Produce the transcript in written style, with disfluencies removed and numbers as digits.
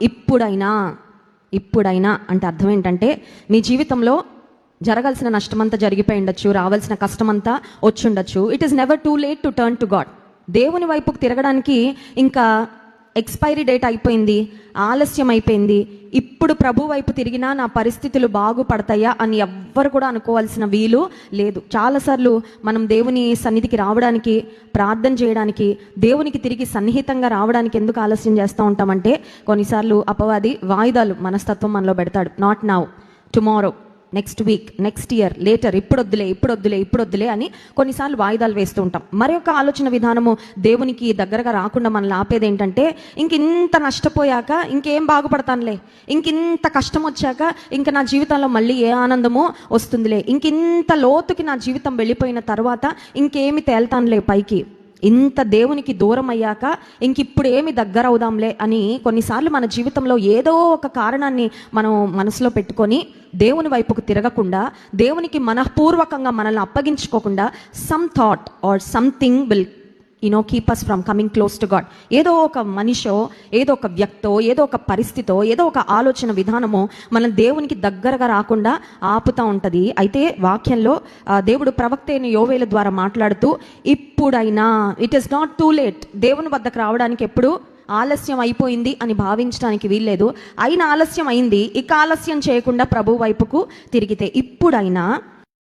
ఇప్పుడైనా అంటే అర్థం ఏంటంటే, మీ జీవితంలో జరగాల్సిన నష్టమంతా జరిగిపోయి ఉండొచ్చు, రావాల్సిన కష్టమంతా వచ్చి ఉండొచ్చు. It is never too late to turn to God. దేవుని వైపుకు తిరగడానికి ఇంకా ఎక్స్పైరీ డేట్ అయిపోయింది, ఆలస్యం అయిపోయింది, ఇప్పుడు ప్రభు వైపు తిరిగినా నా పరిస్థితులు బాగుపడతాయా అని ఎవ్వరు కూడా అనుకోవాల్సిన వీలు లేదు. చాలాసార్లు మనం దేవుని సన్నిధికి రావడానికి, ప్రార్థన చేయడానికి, దేవునికి తిరిగి సన్నిహితంగా రావడానికి ఎందుకు ఆలస్యం చేస్తూ ఉంటామంటే, కొన్నిసార్లు అపవాది వాయిదాలు మనస్తత్వం మనలో పెడతాడు. Not now, tomorrow, next week, next year, later, ఇప్పుడొద్దులే అని కొన్నిసార్లు వాయిదాలు వేస్తూ ఉంటాం. మరొక ఆలోచన విధానము దేవునికి దగ్గరగా రాకుండా మనల్ని ఆపేది ఏంటంటే, ఇంత నష్టపోయాక ఇంకేం బాగుపడతానులే, ఇంత కష్టం వచ్చాక ఇంక నా జీవితంలో మళ్ళీ ఏ ఆనందమో వస్తుందిలే, ఇంత లోతుకి నా జీవితం వెళ్ళిపోయిన తర్వాత ఇంకేమి తేల్తానులే పైకి, ఇంత దేవునికి దూరం అయ్యాక ఇప్పుడు ఏమి దగ్గర అవుదాంలే అని కొన్నిసార్లు మన జీవితంలో ఏదో ఒక కారణాన్ని మనం మనసులో పెట్టుకొని దేవుని వైపుకు తిరగకుండా, దేవునికి మనల్ని అప్పగించుకోకుండా, some thought or something will keep us from coming close to God. ఏదో ఒక మనిషో, ఏదో ఒక వ్యక్తో, ఏదో ఒక పరిస్థితో, ఏదో ఒక ఆలోచన విధానమో మనం దేవునికి దగ్గరగా రాకుండా ఆపుతూ ఉంటుంది. అయితే వాక్యంలో దేవుడు ప్రవక్త అయిన యోవేలు ద్వారా మాట్లాడుతూ, ఇప్పుడైనా, it is not too late. దేవుని వద్దకు రావడానికి ఎప్పుడు ఆలస్యం అయిపోయింది అని భావించడానికి వీల్లేదు. అయినా ఆలస్యం అయింది, ఇక ఆలస్యం చేయకుండా ప్రభు వైపుకు తిరిగితే, ఇప్పుడైనా